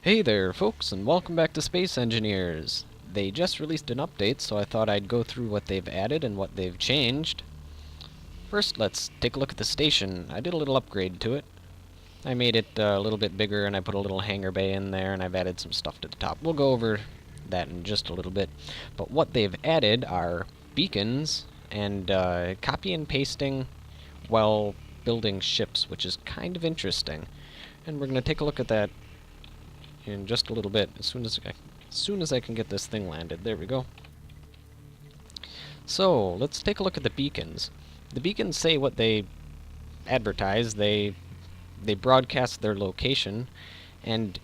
Hey there, folks, and welcome back to Space Engineers. They just released an update, so I thought I'd go through what they've added and what they've changed. First, let's take a look at the station. I did a little upgrade to it. I made it a little bit bigger, and I put a little hangar bay in there, and I've added some stuff to the top. We'll go over that in just a little bit. But what they've added are beacons and copy and pasting while building ships, which is kind of interesting. And we're going to take a look at that in just a little bit, as soon as I can get this thing landed. There we go. So, let's take a look at the beacons. The beacons say what they advertise. They broadcast their location, and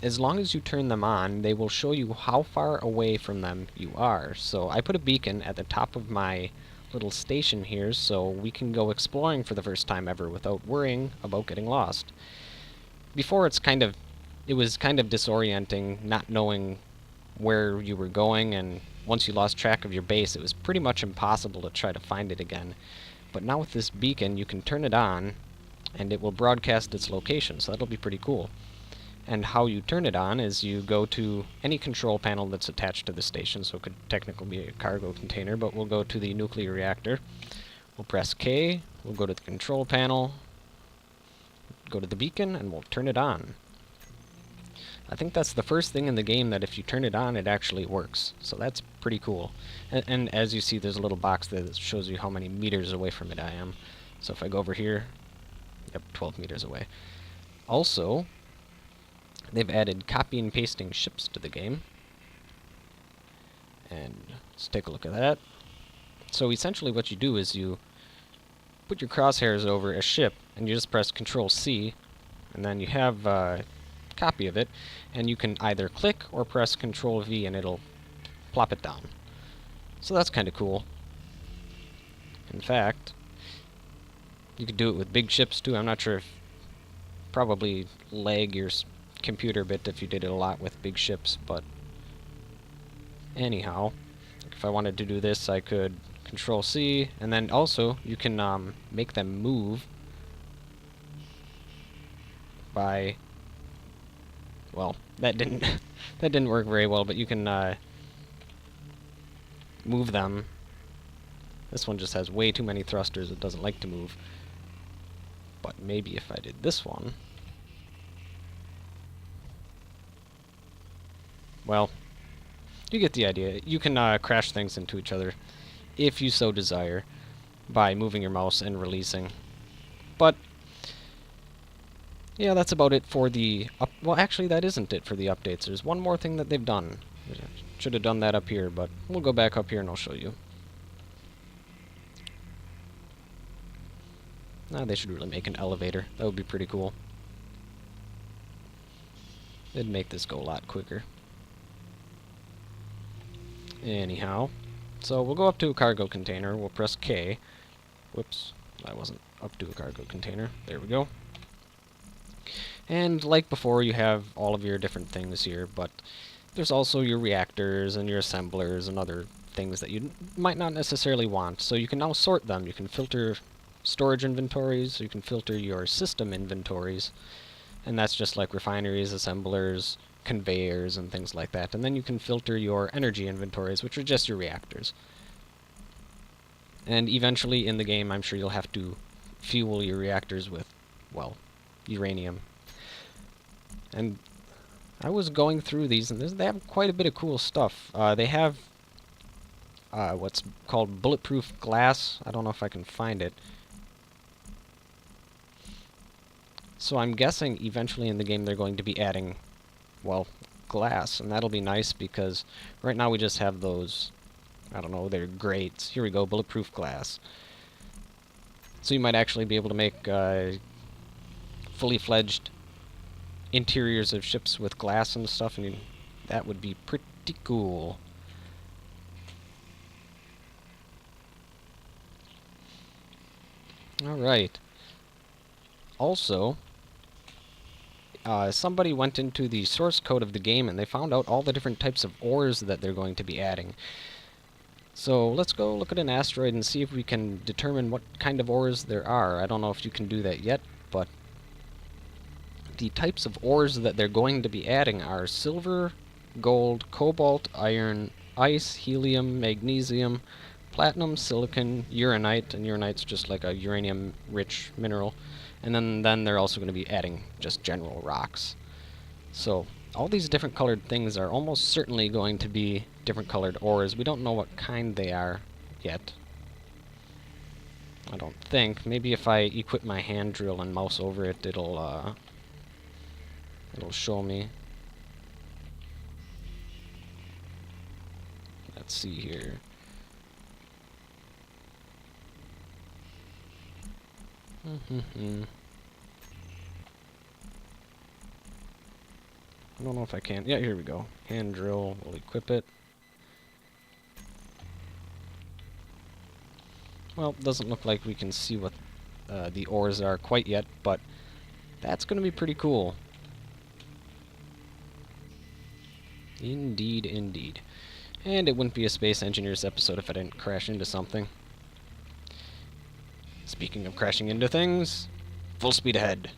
as long as you turn them on, they will show you how far away from them you are. So I put a beacon at the top of my little station here so we can go exploring for the first time ever without worrying about getting lost. Before it was kind of disorienting not knowing where you were going, and once you lost track of your base, it was pretty much impossible to try to find it again. But now with this beacon, you can turn it on, and it will broadcast its location, so that'll be pretty cool. And how you turn it on is you go to any control panel that's attached to the station, so it could technically be a cargo container, but we'll go to the nuclear reactor. We'll press K, we'll go to the control panel, go to the beacon, and we'll turn it on. I think that's the first thing in the game that if you turn it on, it actually works. So that's pretty cool. And as you see, there's a little box there that shows you how many meters away from it I am. So if I go over here, yep, 12 meters away. Also, they've added copy and pasting ships to the game. And let's take a look at that. So essentially what you do is you put your crosshairs over a ship, and you just press Control C, and then you have a copy of it, and you can either click or press Control V and it'll plop it down. So that's kind of cool. In fact, you could do it with big ships too. I'm not sure if probably lag your computer a bit if you did it a lot with big ships, but anyhow, if I wanted to do this, I could Control C, and then also you can make them move by, well, that didn't that didn't work very well, but you can move them. This one just has way too many thrusters, it doesn't like to move. But maybe if I did this one, well, you get the idea. You can crash things into each other if you so desire by moving your mouse and releasing. But yeah, that's about it for the well, actually, that isn't it for the updates. There's one more thing that they've done. Should have done that up here, but we'll go back up here and I'll show you. They should really make an elevator. That would be pretty cool. It'd make this go a lot quicker. Anyhow, so we'll go up to a cargo container. We'll press K. Whoops, I wasn't up to a cargo container. There we go. And like before, you have all of your different things here, but there's also your reactors and your assemblers and other things that you might not necessarily want. So you can now sort them. You can filter storage inventories, you can filter your system inventories, and that's just like refineries, assemblers, conveyors, and things like that. And then you can filter your energy inventories, which are just your reactors. And eventually in the game, I'm sure you'll have to fuel your reactors with, well, uranium. And I was going through these, and they have quite a bit of cool stuff. They have what's called bulletproof glass. I don't know if I can find it. So I'm guessing eventually in the game they're going to be adding, well, glass, and that'll be nice because right now we just have those, I don't know, they're grates. Here we go, bulletproof glass. So you might actually be able to make fully fledged interiors of ships with glass and stuff, and that would be pretty cool. Alright. Also, somebody went into the source code of the game and they found out all the different types of ores that they're going to be adding. So let's go look at an asteroid and see if we can determine what kind of ores there are. I don't know if you can do that yet, but the types of ores that they're going to be adding are silver, gold, cobalt, iron, ice, helium, magnesium, platinum, silicon, uranite, and uranite's just like a uranium-rich mineral. And then they're also going to be adding just general rocks. So all these different colored things are almost certainly going to be different colored ores. We don't know what kind they are yet. I don't think. Maybe if I equip my hand drill and mouse over it, it'll show me. Let's see here. I don't know if I can. Yeah, here we go. Hand drill. We'll equip it. Well, it doesn't look like we can see what the ores are quite yet, but that's going to be pretty cool. Indeed, indeed. And it wouldn't be a Space Engineers episode if I didn't crash into something. Speaking of crashing into things, full speed ahead.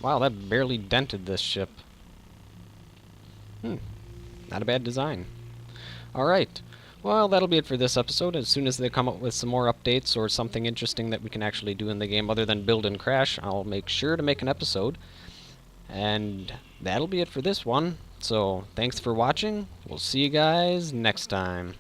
Wow, that barely dented this ship. Not a bad design. Alright, well, that'll be it for this episode. As soon as they come up with some more updates or something interesting that we can actually do in the game other than build and crash, I'll make sure to make an episode. And that'll be it for this one. So, thanks for watching. We'll see you guys next time.